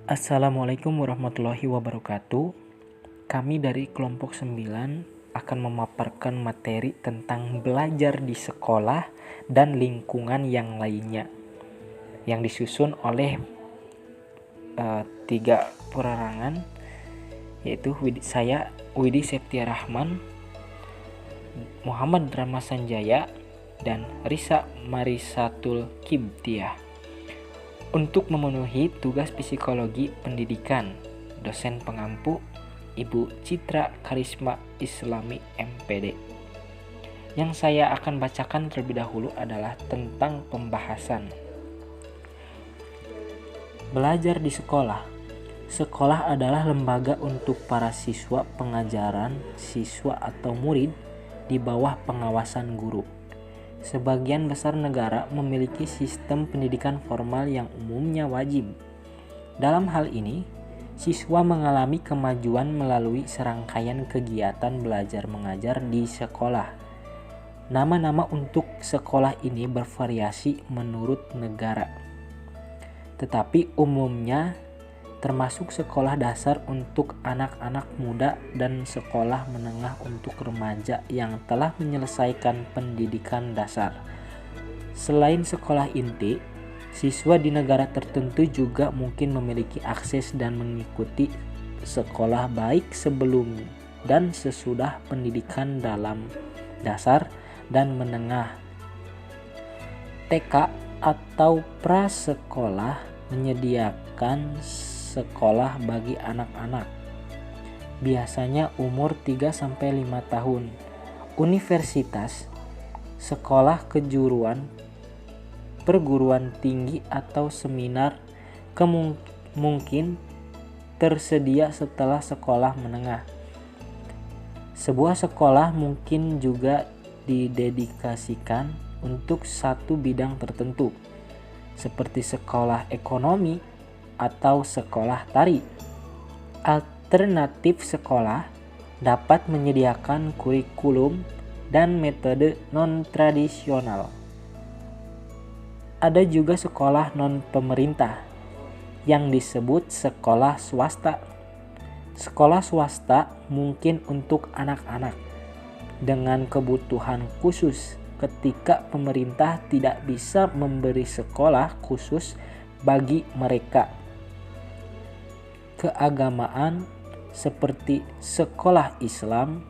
Assalamualaikum warahmatullahi wabarakatuh. Kami dari kelompok 9 akan memaparkan materi tentang belajar di sekolah dan lingkungan yang lainnya yang disusun oleh 3 perorangan, yaitu saya Widi Septia Rahman, Muhammad Rama Sanjaya, dan Risa Marisatul Kibtiah. Untuk memenuhi tugas psikologi pendidikan, dosen pengampu Ibu Citra Karisma Islami MPD. Yang saya akan bacakan terlebih dahulu adalah tentang pembahasan. Belajar di sekolah. Sekolah adalah lembaga untuk para siswa pengajaran siswa atau murid di bawah pengawasan guru. Sebagian besar negara memiliki sistem pendidikan formal yang umumnya wajib. Dalam hal ini, siswa mengalami kemajuan melalui serangkaian kegiatan belajar mengajar di sekolah. Nama-nama untuk sekolah ini bervariasi menurut negara, tetapi umumnya termasuk sekolah dasar untuk anak-anak muda dan sekolah menengah untuk remaja yang telah menyelesaikan pendidikan dasar. Selain sekolah inti, siswa di negara tertentu juga mungkin memiliki akses dan mengikuti sekolah baik sebelum dan sesudah pendidikan dalam dasar dan menengah. TK atau prasekolah menyediakan sekolah bagi anak-anak, biasanya umur 3-5 tahun. Universitas, sekolah kejuruan, perguruan tinggi atau seminar mungkin tersedia setelah sekolah menengah. Sebuah sekolah mungkin juga didedikasikan untuk satu bidang tertentu, seperti sekolah ekonomi atau sekolah tari. Alternatif sekolah dapat menyediakan kurikulum dan metode non-tradisional. Ada juga sekolah non-pemerintah yang disebut sekolah swasta. Sekolah swasta mungkin untuk anak-anak dengan kebutuhan khusus ketika pemerintah tidak bisa memberi sekolah khusus bagi mereka. Keagamaan seperti sekolah Islam,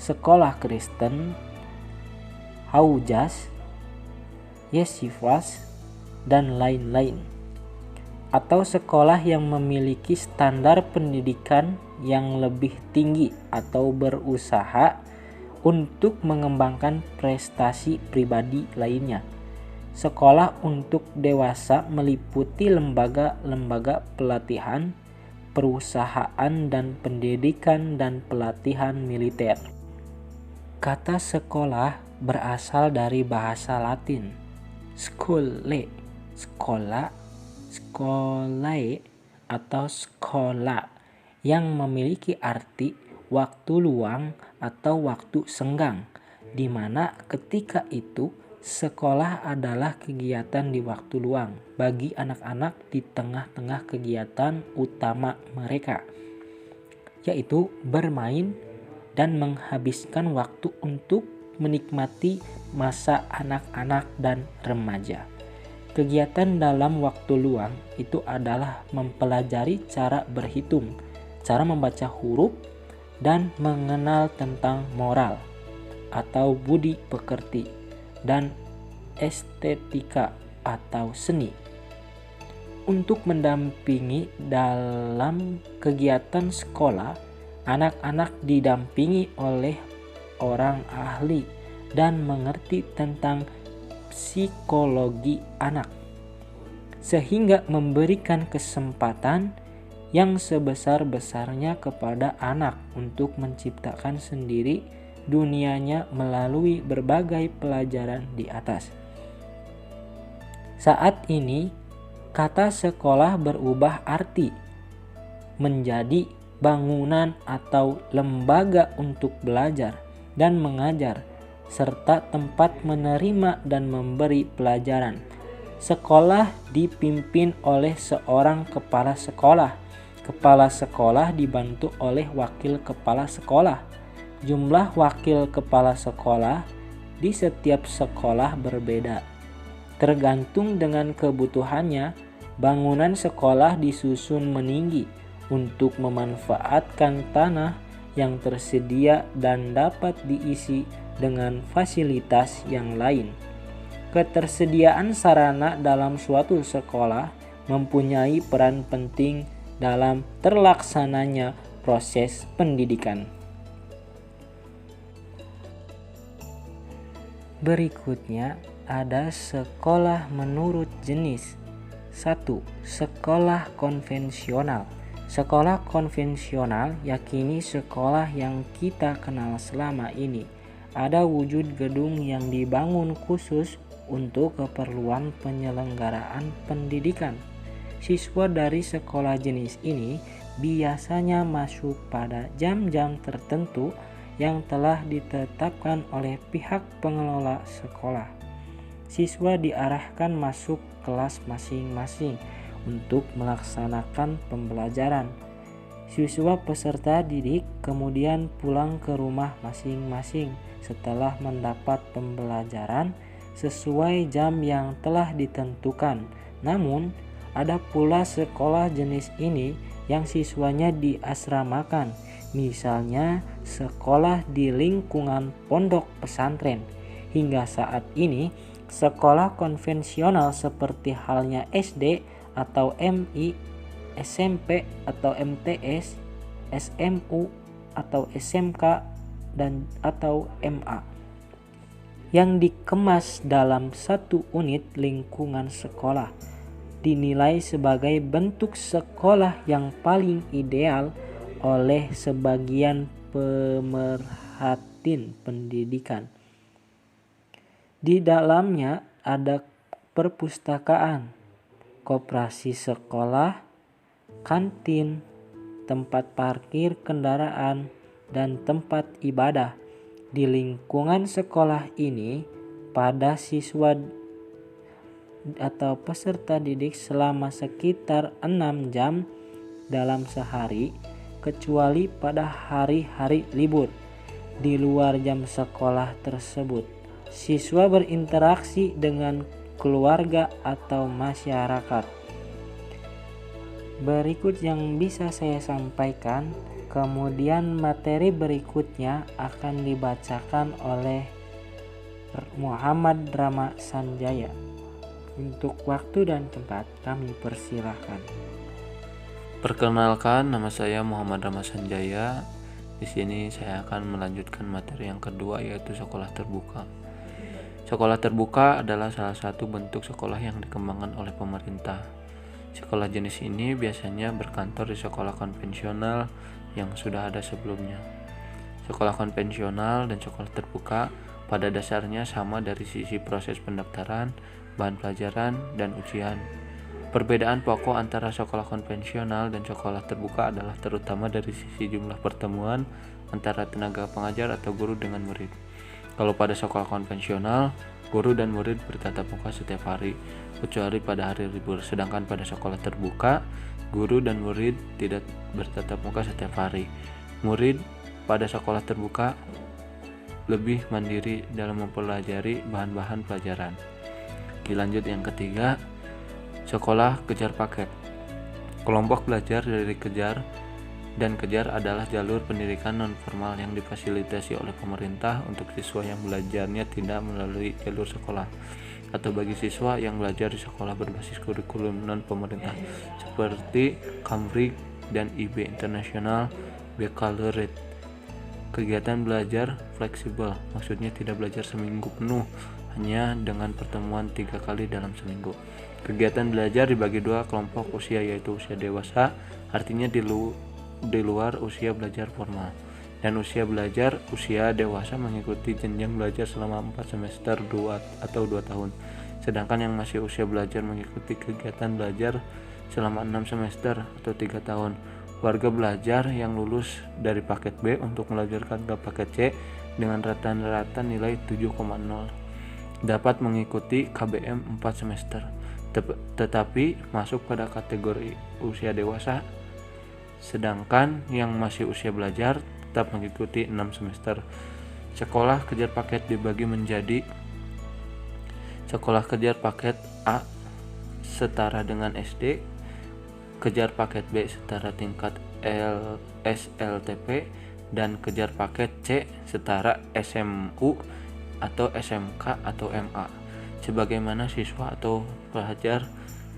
sekolah Kristen, Haujaz, Yeshivas, dan lain-lain. Atau sekolah yang memiliki standar pendidikan yang lebih tinggi atau berusaha untuk mengembangkan prestasi pribadi lainnya. Sekolah untuk dewasa meliputi lembaga-lembaga pelatihan, perusahaan dan pendidikan dan pelatihan militer. Kata sekolah berasal dari bahasa Latin scholae, sekolah, scolae atau sekolah, yang memiliki arti waktu luang atau waktu senggang, di mana ketika itu sekolah adalah kegiatan di waktu luang bagi anak-anak di tengah-tengah kegiatan utama mereka, yaitu bermain dan menghabiskan waktu untuk menikmati masa anak-anak dan remaja. Kegiatan dalam waktu luang itu adalah mempelajari cara berhitung, cara membaca huruf, dan mengenal tentang moral atau budi pekerti dan estetika atau seni. Untuk mendampingi dalam kegiatan sekolah, anak-anak didampingi oleh orang ahli dan mengerti tentang psikologi anak, sehingga memberikan kesempatan yang sebesar-besarnya kepada anak untuk menciptakan sendiri dunianya melalui berbagai pelajaran di atas. Saat ini, kata sekolah berubah arti menjadi bangunan atau lembaga untuk belajar dan mengajar, serta tempat menerima dan memberi pelajaran. Sekolah dipimpin oleh seorang kepala sekolah. Kepala sekolah dibantu oleh wakil kepala sekolah. Jumlah wakil kepala sekolah di setiap sekolah berbeda. Tergantung dengan kebutuhannya, bangunan sekolah disusun meninggi untuk memanfaatkan tanah yang tersedia dan dapat diisi dengan fasilitas yang lain. Ketersediaan sarana dalam suatu sekolah mempunyai peran penting dalam terlaksananya proses pendidikan. Berikutnya ada sekolah menurut jenis. 1. Sekolah konvensional. Sekolah konvensional yakini sekolah yang kita kenal selama ini. Ada wujud gedung yang dibangun khusus untuk keperluan penyelenggaraan pendidikan. Siswa dari sekolah jenis ini biasanya masuk pada jam-jam tertentu yang telah ditetapkan oleh pihak pengelola sekolah. Siswa diarahkan masuk kelas masing-masing untuk melaksanakan pembelajaran. Siswa peserta didik kemudian pulang ke rumah masing-masing setelah mendapat pembelajaran sesuai jam yang telah ditentukan. Namun, ada pula sekolah jenis ini yang siswanya diasramakan, misalnya sekolah di lingkungan pondok pesantren. Hingga saat ini, sekolah konvensional seperti halnya SD atau MI, SMP atau MTS, SMU atau SMK dan atau MA yang dikemas dalam satu unit lingkungan sekolah dinilai sebagai bentuk sekolah yang paling ideal oleh sebagian pemerhati pendidikan. Di dalamnya ada perpustakaan, koperasi sekolah, kantin, tempat parkir kendaraan, dan tempat ibadah. Di lingkungan sekolah ini, pada siswa atau peserta didik selama sekitar 6 jam dalam sehari, kecuali pada hari-hari libur. Di luar jam sekolah tersebut, siswa berinteraksi dengan keluarga atau masyarakat. Berikut yang bisa saya sampaikan. Kemudian materi berikutnya akan dibacakan oleh Muhammad Rama Sanjaya. Untuk waktu dan tempat kami persilahkan. Perkenalkan, nama saya Muhammad Rama Sanjaya. Di sini saya akan melanjutkan materi yang kedua, yaitu sekolah terbuka. Sekolah terbuka adalah salah satu bentuk sekolah yang dikembangkan oleh pemerintah. Sekolah jenis ini biasanya berkantor di sekolah konvensional yang sudah ada sebelumnya. Sekolah konvensional dan sekolah terbuka pada dasarnya sama dari sisi proses pendaftaran, bahan pelajaran, dan ujian. Perbedaan pokok antara sekolah konvensional dan sekolah terbuka adalah terutama dari sisi jumlah pertemuan antara tenaga pengajar atau guru dengan murid. Kalau pada sekolah konvensional, guru dan murid bertatap muka setiap hari, kecuali pada hari libur. Sedangkan pada sekolah terbuka, guru dan murid tidak bertatap muka setiap hari. Murid pada sekolah terbuka lebih mandiri dalam mempelajari bahan-bahan pelajaran. Lanjut yang ketiga, sekolah kejar paket. Kelompok belajar dari kejar dan kejar adalah jalur pendidikan non-formal yang difasilitasi oleh pemerintah untuk siswa yang belajarnya tidak melalui jalur sekolah, atau bagi siswa yang belajar di sekolah berbasis kurikulum non-pemerintah seperti Cambridge dan IB International Baccalaureate. Kegiatan belajar fleksibel, maksudnya tidak belajar seminggu penuh, hanya dengan pertemuan 3 kali dalam seminggu. Kegiatan belajar dibagi 2 kelompok usia, yaitu usia dewasa, artinya di luar usia belajar formal, dan usia belajar usia dewasa mengikuti jenjang belajar selama 4 semester 2 tahun. Sedangkan yang masih usia belajar mengikuti kegiatan belajar selama 6 semester atau 3 tahun. Warga belajar yang lulus dari paket B untuk melanjutkan ke paket C dengan rata-rata nilai 7,0 dapat mengikuti KBM 4 semester. tetapi masuk pada kategori usia dewasa, sedangkan yang masih usia belajar tetap mengikuti 6 semester. Sekolah kejar paket dibagi menjadi sekolah kejar paket A setara dengan SD, kejar paket B setara tingkat SLTP, dan kejar paket C setara SMU atau SMK atau MA, sebagaimana siswa atau pelajar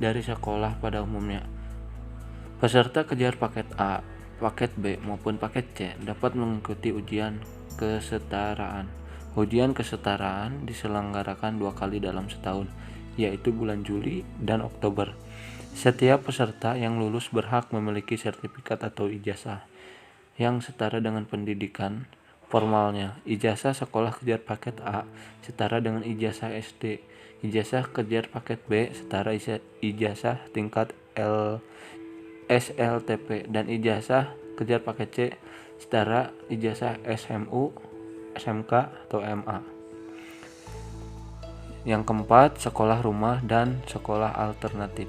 dari sekolah pada umumnya. Peserta kejar paket A, paket B maupun paket C dapat mengikuti ujian kesetaraan. Ujian kesetaraan diselenggarakan 2 kali dalam setahun, yaitu bulan Juli dan Oktober. Setiap peserta yang lulus berhak memiliki sertifikat atau ijazah yang setara dengan pendidikan formalnya. Ijazah sekolah kejar paket A setara dengan ijazah SD. Ijazah kejar paket B setara ijazah tingkat SLTP, dan ijazah kejar paket C setara ijazah SMU, SMK atau MA. Yang keempat, sekolah rumah dan sekolah alternatif.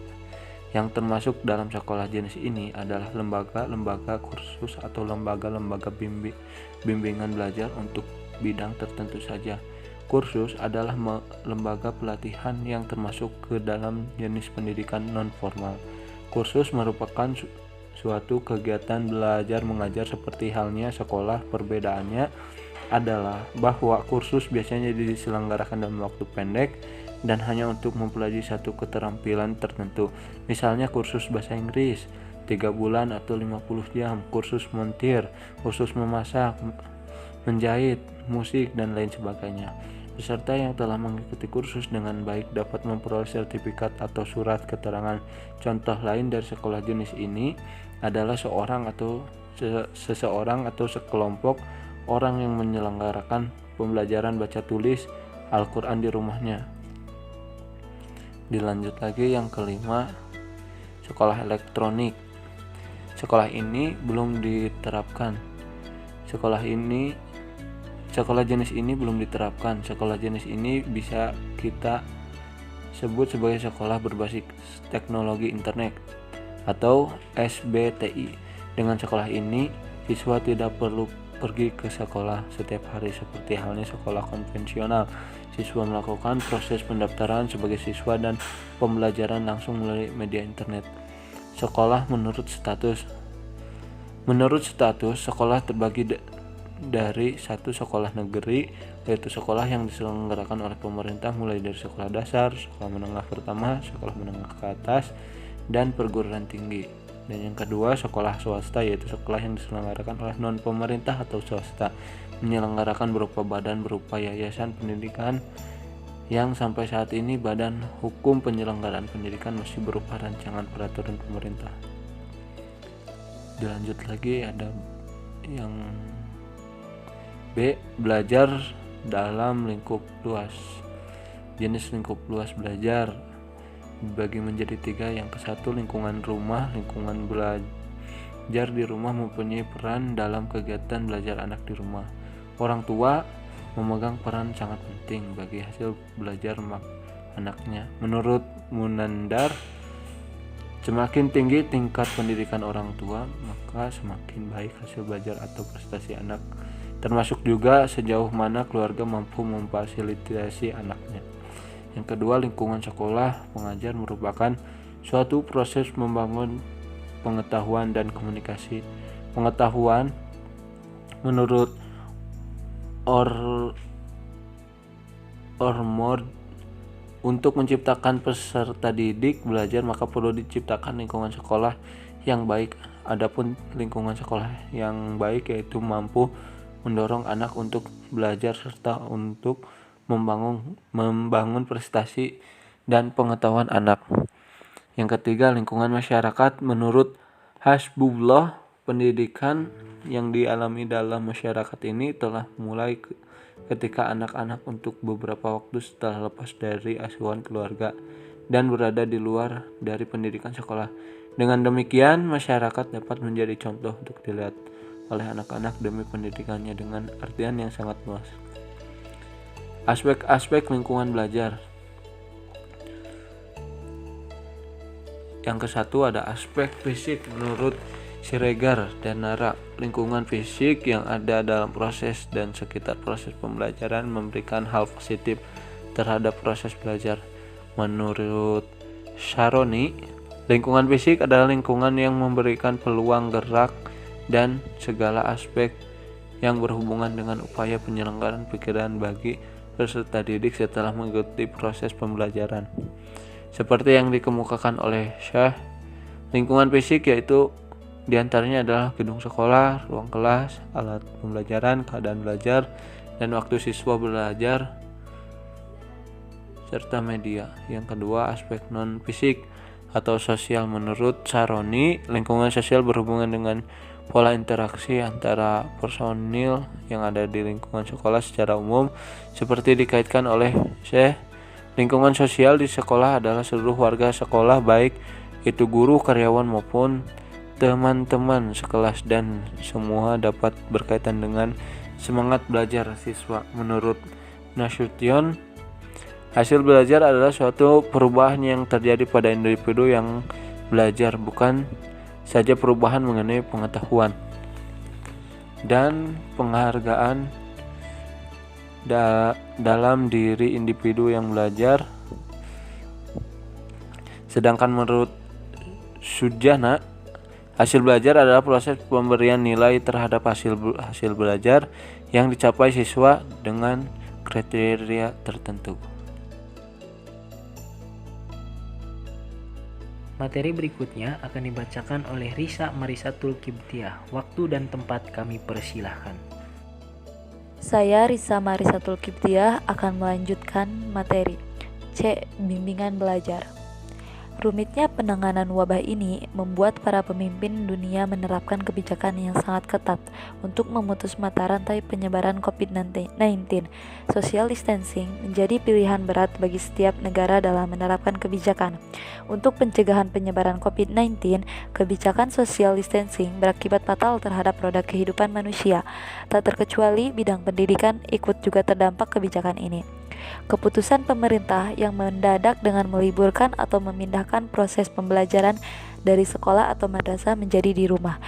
Yang termasuk dalam sekolah jenis ini adalah lembaga-lembaga kursus atau lembaga-lembaga bimbingan belajar untuk bidang tertentu saja. Kursus adalah lembaga pelatihan yang termasuk ke dalam jenis pendidikan non-formal. Kursus merupakan suatu kegiatan belajar mengajar seperti halnya sekolah. Perbedaannya adalah bahwa kursus biasanya diselenggarakan dalam waktu pendek dan hanya untuk mempelajari satu keterampilan tertentu. Misalnya kursus bahasa Inggris 3 bulan atau 50 jam, kursus montir, kursus memasak, menjahit, musik, dan lain sebagainya. Peserta yang telah mengikuti kursus dengan baik dapat memperoleh sertifikat atau surat keterangan. Contoh lain dari sekolah jenis ini adalah seseorang atau sekelompok orang yang menyelenggarakan pembelajaran baca tulis Al-Quran di rumahnya. Dilanjut lagi yang kelima, sekolah elektronik. Sekolah ini belum diterapkan. Sekolah jenis ini belum diterapkan. Sekolah jenis ini bisa kita sebut sebagai sekolah berbasis teknologi internet atau SBTI. Dengan sekolah ini, siswa tidak perlu pergi ke sekolah setiap hari seperti halnya sekolah konvensional. Siswa melakukan proses pendaftaran sebagai siswa dan pembelajaran langsung melalui media internet. Sekolah menurut status, sekolah terbagi dari satu sekolah negeri, yaitu sekolah yang diselenggarakan oleh pemerintah mulai dari sekolah dasar, sekolah menengah pertama, sekolah menengah ke atas, dan perguruan tinggi. Dan yang kedua, sekolah swasta, yaitu sekolah yang diselenggarakan oleh non-pemerintah atau swasta, menyelenggarakan berupa badan berupa yayasan pendidikan yang sampai saat ini badan hukum penyelenggaraan pendidikan masih berupa rancangan peraturan pemerintah. Dilanjut lagi ada yang B, belajar dalam lingkup luas. Jenis lingkup luas belajar dibagi menjadi 3. Yang ke-1, lingkungan rumah. Lingkungan belajar di rumah mempunyai peran dalam kegiatan belajar anak di rumah. Orang tua memegang peran sangat penting bagi hasil belajar anaknya. Menurut Munandar, semakin tinggi tingkat pendidikan orang tua, maka semakin baik hasil belajar atau prestasi anak, termasuk juga sejauh mana keluarga mampu memfasilitasi anaknya. Yang kedua, lingkungan sekolah pengajar merupakan suatu proses membangun pengetahuan dan komunikasi. Pengetahuan menurut Ormond, untuk menciptakan peserta didik belajar maka perlu diciptakan lingkungan sekolah yang baik. Adapun lingkungan sekolah yang baik yaitu mampu mendorong anak untuk belajar serta untuk membangun prestasi dan pengetahuan anak. Yang ketiga, lingkungan masyarakat. Menurut Hasbullah, pendidikan yang dialami dalam masyarakat ini telah mulai ketika anak-anak untuk beberapa waktu setelah lepas dari asuhan keluarga dan berada di luar dari pendidikan sekolah. Dengan demikian, masyarakat dapat menjadi contoh untuk dilihat oleh anak-anak demi pendidikannya dengan artian yang sangat luas. Aspek-aspek lingkungan belajar. Yang ke-1 ada aspek fisik menurut Siregar dan Nara. Lingkungan fisik yang ada dalam proses dan sekitar proses pembelajaran memberikan hal positif terhadap proses belajar. Menurut Sharoni, lingkungan fisik adalah lingkungan yang memberikan peluang gerak dan segala aspek yang berhubungan dengan upaya penyelenggaraan pikiran bagi peserta didik setelah mengikuti proses pembelajaran. Seperti yang dikemukakan oleh Syah, lingkungan fisik yaitu diantaranya adalah gedung sekolah, ruang kelas, alat pembelajaran, keadaan belajar, dan waktu siswa belajar, serta media. Yang kedua, aspek non-fisik atau sosial. Menurut Saroni, lingkungan sosial berhubungan dengan pola interaksi antara personil yang ada di lingkungan sekolah secara umum, seperti dikaitkan oleh Syekh. Lingkungan sosial di sekolah adalah seluruh warga sekolah, baik itu guru, karyawan maupun teman-teman sekelas, dan semua dapat berkaitan dengan semangat belajar siswa. Menurut Nasution, hasil belajar adalah suatu perubahan yang terjadi pada individu yang belajar, bukan saja perubahan mengenai pengetahuan dan penghargaan dalam diri individu yang belajar. Sedangkan menurut Sujana, hasil belajar adalah proses pemberian nilai terhadap hasil belajar yang dicapai siswa dengan kriteria tertentu. Materi berikutnya akan dibacakan oleh Risa Marisatul Kibtiah. Waktu dan tempat kami persilahkan. Saya Risa Marisatul Kibtiah akan melanjutkan materi C. Bimbingan belajar. Rumitnya penanganan wabah ini membuat para pemimpin dunia menerapkan kebijakan yang sangat ketat untuk memutus mata rantai penyebaran COVID-19. Social distancing menjadi pilihan berat bagi setiap negara dalam menerapkan kebijakan. Untuk pencegahan penyebaran COVID-19, kebijakan social distancing berakibat fatal terhadap roda kehidupan manusia. Tak terkecuali bidang pendidikan ikut juga terdampak kebijakan ini. Keputusan pemerintah yang mendadak dengan meliburkan atau memindahkan proses pembelajaran dari sekolah atau madrasah menjadi di rumah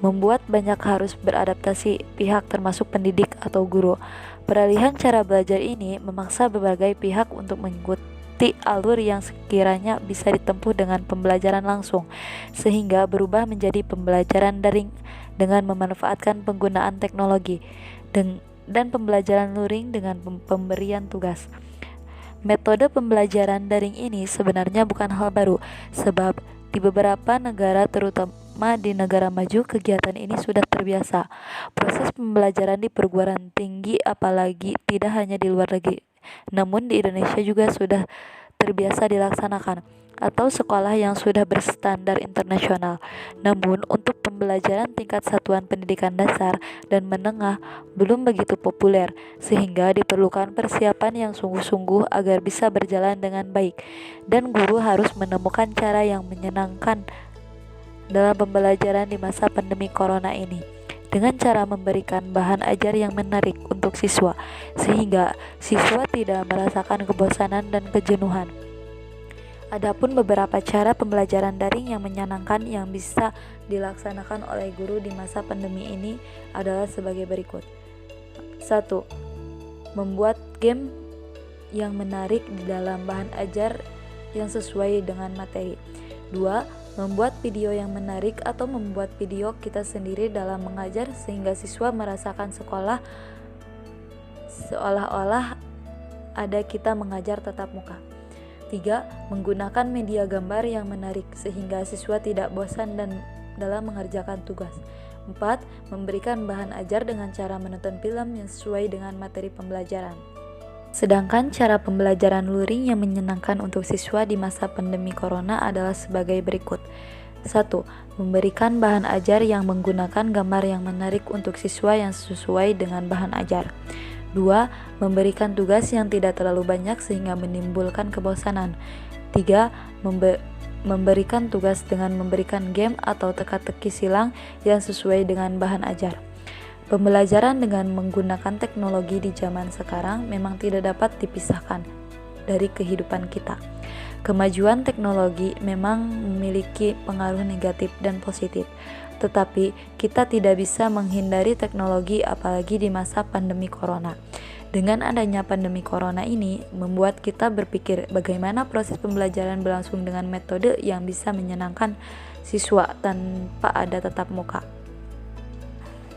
membuat banyak harus beradaptasi pihak termasuk pendidik atau guru. Peralihan cara belajar ini memaksa berbagai pihak untuk mengikuti alur yang sekiranya bisa ditempuh dengan pembelajaran langsung, sehingga berubah menjadi pembelajaran daring dengan memanfaatkan penggunaan teknologi dan pembelajaran luring dengan pemberian tugas. Metode pembelajaran daring ini sebenarnya bukan hal baru, sebab di beberapa negara, terutama di negara maju, kegiatan ini sudah terbiasa. Proses pembelajaran di perguruan tinggi apalagi tidak hanya di luar negeri, namun di Indonesia juga sudah terbiasa dilaksanakan, atau sekolah yang sudah berstandar internasional. Namun untuk pembelajaran tingkat satuan pendidikan dasar dan menengah belum begitu populer, sehingga diperlukan persiapan yang sungguh-sungguh agar bisa berjalan dengan baik, dan guru harus menemukan cara yang menyenangkan dalam pembelajaran di masa pandemi corona ini, dengan cara memberikan bahan ajar yang menarik untuk siswa, sehingga siswa tidak merasakan kebosanan dan kejenuhan. Adapun beberapa cara pembelajaran daring yang menyenangkan yang bisa dilaksanakan oleh guru di masa pandemi ini adalah sebagai berikut. 1. Membuat game yang menarik di dalam bahan ajar yang sesuai dengan materi. 2. Membuat video yang menarik atau membuat video kita sendiri dalam mengajar sehingga siswa merasakan sekolah seolah-olah ada kita mengajar tatap muka. 3. Menggunakan media gambar yang menarik sehingga siswa tidak bosan dan dalam mengerjakan tugas. 4. Memberikan bahan ajar dengan cara menonton film yang sesuai dengan materi pembelajaran. Sedangkan cara pembelajaran luring yang menyenangkan untuk siswa di masa pandemi corona adalah sebagai berikut. 1. Memberikan bahan ajar yang menggunakan gambar yang menarik untuk siswa yang sesuai dengan bahan ajar. 2. Memberikan tugas yang tidak terlalu banyak sehingga menimbulkan kebosanan. 3. Memberikan tugas dengan memberikan game atau teka-teki silang yang sesuai dengan bahan ajar. Pembelajaran dengan menggunakan teknologi di zaman sekarang memang tidak dapat dipisahkan dari kehidupan kita. Kemajuan teknologi memang memiliki pengaruh negatif dan positif, tetapi kita tidak bisa menghindari teknologi apalagi di masa pandemi corona. Dengan adanya pandemi corona ini membuat kita berpikir bagaimana proses pembelajaran berlangsung dengan metode yang bisa menyenangkan siswa tanpa ada tatap muka.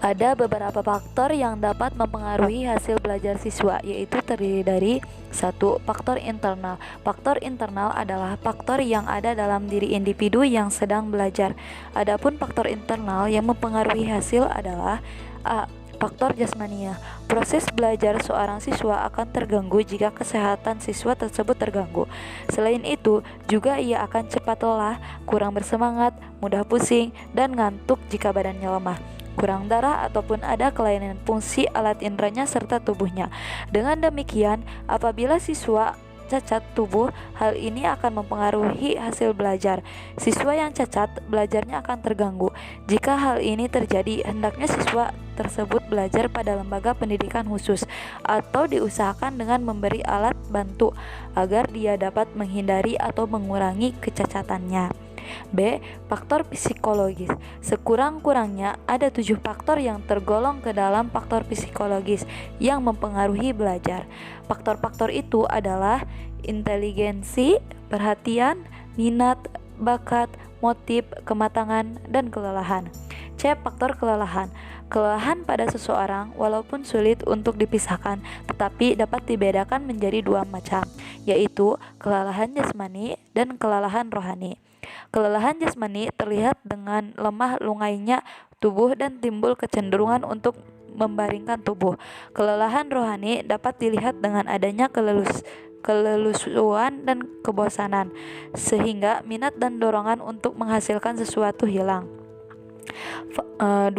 Ada beberapa faktor yang dapat mempengaruhi hasil belajar siswa, yaitu terdiri dari 1. Faktor internal. Faktor internal adalah faktor yang ada dalam diri individu yang sedang belajar. Adapun faktor internal yang mempengaruhi hasil adalah A. Faktor jasmania. Proses belajar seorang siswa akan terganggu jika kesehatan siswa tersebut terganggu. Selain itu, juga ia akan cepat lelah, kurang bersemangat, mudah pusing, dan ngantuk jika badannya lemah, kurang darah, ataupun ada kelainan fungsi alat inderanya serta tubuhnya. Dengan demikian, apabila siswa cacat tubuh, hal ini akan mempengaruhi hasil belajar. Siswa yang cacat, belajarnya akan terganggu. Jika hal ini terjadi, hendaknya siswa tersebut belajar pada lembaga pendidikan khusus atau diusahakan dengan memberi alat bantu agar dia dapat menghindari atau mengurangi kecacatannya. B. Faktor psikologis. Sekurang-kurangnya ada 7 faktor yang tergolong ke dalam faktor psikologis yang mempengaruhi belajar. Faktor-faktor itu adalah inteligensi, perhatian, minat, bakat, motif, kematangan, dan kelelahan. C. Faktor kelelahan. Kelelahan pada seseorang walaupun sulit untuk dipisahkan, tetapi dapat dibedakan menjadi 2 macam, yaitu kelelahan jasmani dan kelelahan rohani. Kelelahan jasmani terlihat dengan lemah lungainya tubuh dan timbul kecenderungan untuk membaringkan tubuh. Kelelahan rohani dapat dilihat dengan adanya kelelusuan dan kebosanan, sehingga minat dan dorongan untuk menghasilkan sesuatu hilang. 2.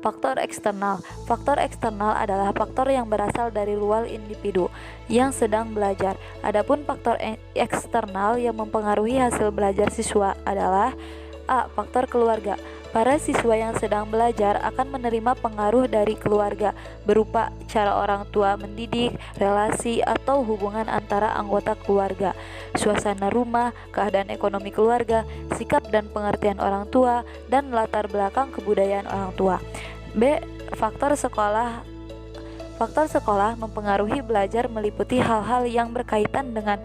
Faktor eksternal. Faktor eksternal adalah faktor yang berasal dari luar individu yang sedang belajar. Adapun faktor eksternal yang mempengaruhi hasil belajar siswa adalah A. Faktor keluarga. Para siswa yang sedang belajar akan menerima pengaruh dari keluarga berupa cara orang tua mendidik, relasi atau hubungan antara anggota keluarga, suasana rumah, keadaan ekonomi keluarga, sikap dan pengertian orang tua, dan latar belakang kebudayaan orang tua. B. Faktor sekolah. Faktor sekolah mempengaruhi belajar meliputi hal-hal yang berkaitan dengan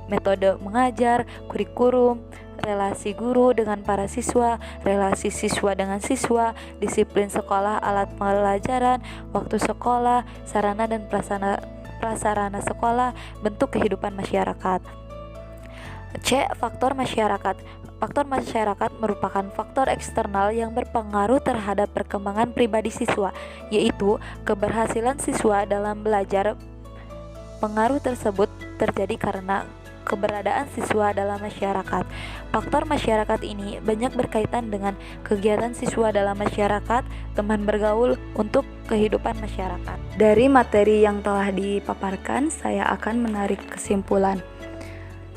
metode mengajar, kurikulum, relasi guru dengan para siswa, relasi siswa dengan siswa, disiplin sekolah, alat pelajaran, waktu sekolah, sarana dan prasarana sekolah, bentuk kehidupan masyarakat. C. Faktor masyarakat. Faktor masyarakat merupakan faktor eksternal yang berpengaruh terhadap perkembangan pribadi siswa, yaitu keberhasilan siswa dalam belajar. Pengaruh tersebut terjadi karena keberadaan siswa dalam masyarakat. Faktor masyarakat ini banyak berkaitan dengan kegiatan siswa dalam masyarakat, teman bergaul untuk kehidupan masyarakat. Dari materi yang telah dipaparkan, saya akan menarik kesimpulan.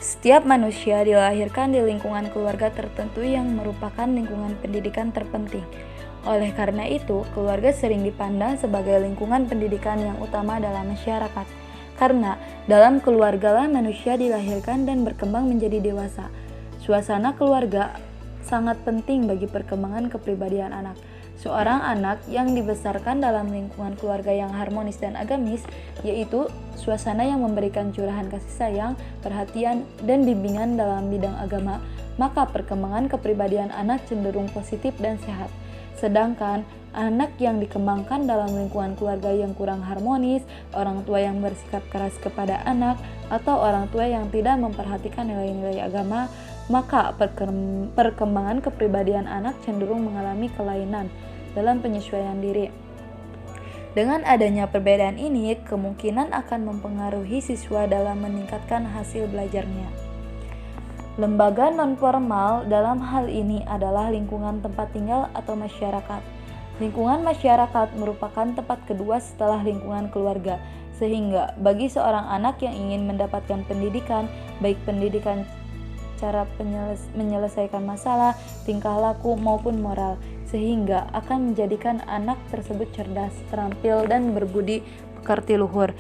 Setiap manusia dilahirkan di lingkungan keluarga tertentu yang merupakan lingkungan pendidikan terpenting. Oleh karena itu, keluarga sering dipandang sebagai lingkungan pendidikan yang utama dalam masyarakat. Karena dalam keluargalah manusia dilahirkan dan berkembang menjadi dewasa. Suasana keluarga sangat penting bagi perkembangan kepribadian anak. Seorang anak yang dibesarkan dalam lingkungan keluarga yang harmonis dan agamis, yaitu suasana yang memberikan curahan kasih sayang, perhatian, dan bimbingan dalam bidang agama, maka perkembangan kepribadian anak cenderung positif dan sehat. Sedangkan anak yang dikembangkan dalam lingkungan keluarga yang kurang harmonis, orang tua yang bersikap keras kepada anak, atau orang tua yang tidak memperhatikan nilai-nilai agama, maka perkembangan kepribadian anak cenderung mengalami kelainan dalam penyesuaian diri. Dengan adanya perbedaan ini, kemungkinan akan mempengaruhi siswa dalam meningkatkan hasil belajarnya. Lembaga non-formal dalam hal ini adalah lingkungan tempat tinggal atau masyarakat. Lingkungan masyarakat merupakan tempat kedua setelah lingkungan keluarga, sehingga bagi seorang anak yang ingin mendapatkan pendidikan, baik pendidikan cara menyelesaikan masalah, tingkah laku maupun moral, sehingga akan menjadikan anak tersebut cerdas, terampil, dan berbudi pekerti luhur.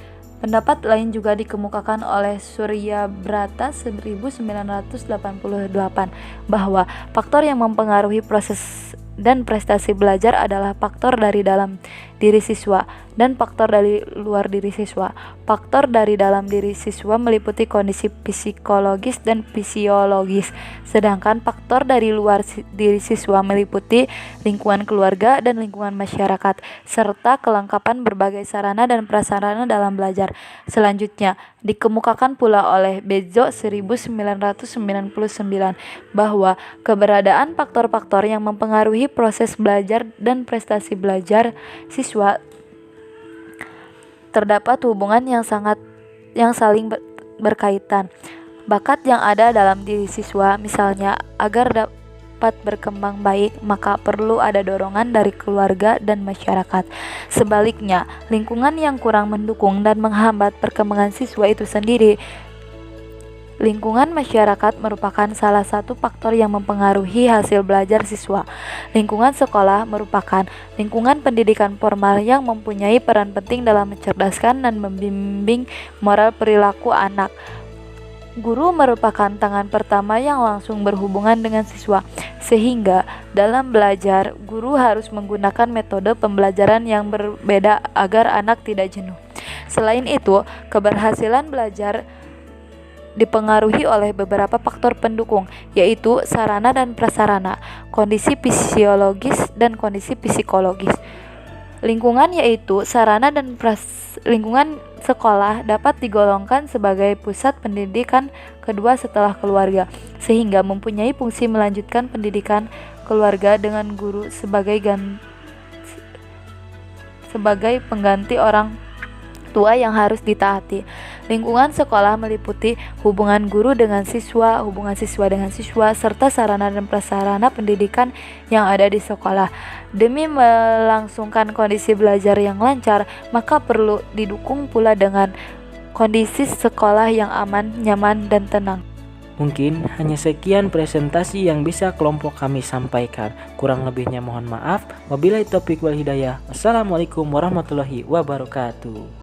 Pendapat lain juga dikemukakan oleh Surya Brata 1988 bahwa faktor yang mempengaruhi proses dan prestasi belajar adalah faktor dari dalam diri siswa dan faktor dari luar diri siswa. Faktor dari dalam diri siswa meliputi kondisi psikologis dan fisiologis, sedangkan faktor dari luar diri siswa meliputi lingkungan keluarga dan lingkungan masyarakat, serta kelengkapan berbagai sarana dan prasarana dalam belajar. Selanjutnya, dikemukakan pula oleh Bezo 1999 bahwa keberadaan faktor-faktor yang mempengaruhi proses belajar dan prestasi belajar siswa terdapat hubungan yang saling berkaitan. Bakat yang ada dalam diri siswa, misalnya, agar dapat berkembang baik, maka perlu ada dorongan dari keluarga dan masyarakat. Sebaliknya, lingkungan yang kurang mendukung dan menghambat perkembangan siswa itu sendiri. Lingkungan masyarakat merupakan salah satu faktor yang mempengaruhi hasil belajar siswa. Lingkungan sekolah merupakan lingkungan pendidikan formal yang mempunyai peran penting dalam mencerdaskan dan membimbing moral perilaku anak. Guru merupakan tangan pertama yang langsung berhubungan dengan siswa, sehingga dalam belajar, guru harus menggunakan metode pembelajaran yang berbeda agar anak tidak jenuh. Selain itu, keberhasilan belajar dipengaruhi oleh beberapa faktor pendukung, yaitu sarana dan prasarana, kondisi fisiologis dan kondisi psikologis. Lingkungan yaitu sarana dan lingkungan sekolah dapat digolongkan sebagai pusat pendidikan kedua setelah keluarga, sehingga mempunyai fungsi melanjutkan pendidikan keluarga dengan guru sebagai pengganti orang tua yang harus ditaati. Lingkungan sekolah meliputi hubungan guru dengan siswa, hubungan siswa dengan siswa, serta sarana dan prasarana pendidikan yang ada di sekolah. Demi melangsungkan kondisi belajar yang lancar, maka perlu didukung pula dengan kondisi sekolah yang aman, nyaman, dan tenang. Mungkin hanya sekian presentasi yang bisa kelompok kami sampaikan. Kurang lebihnya mohon maaf. Wabillahi taufiq wal hidayah. Assalamualaikum warahmatullahi wabarakatuh.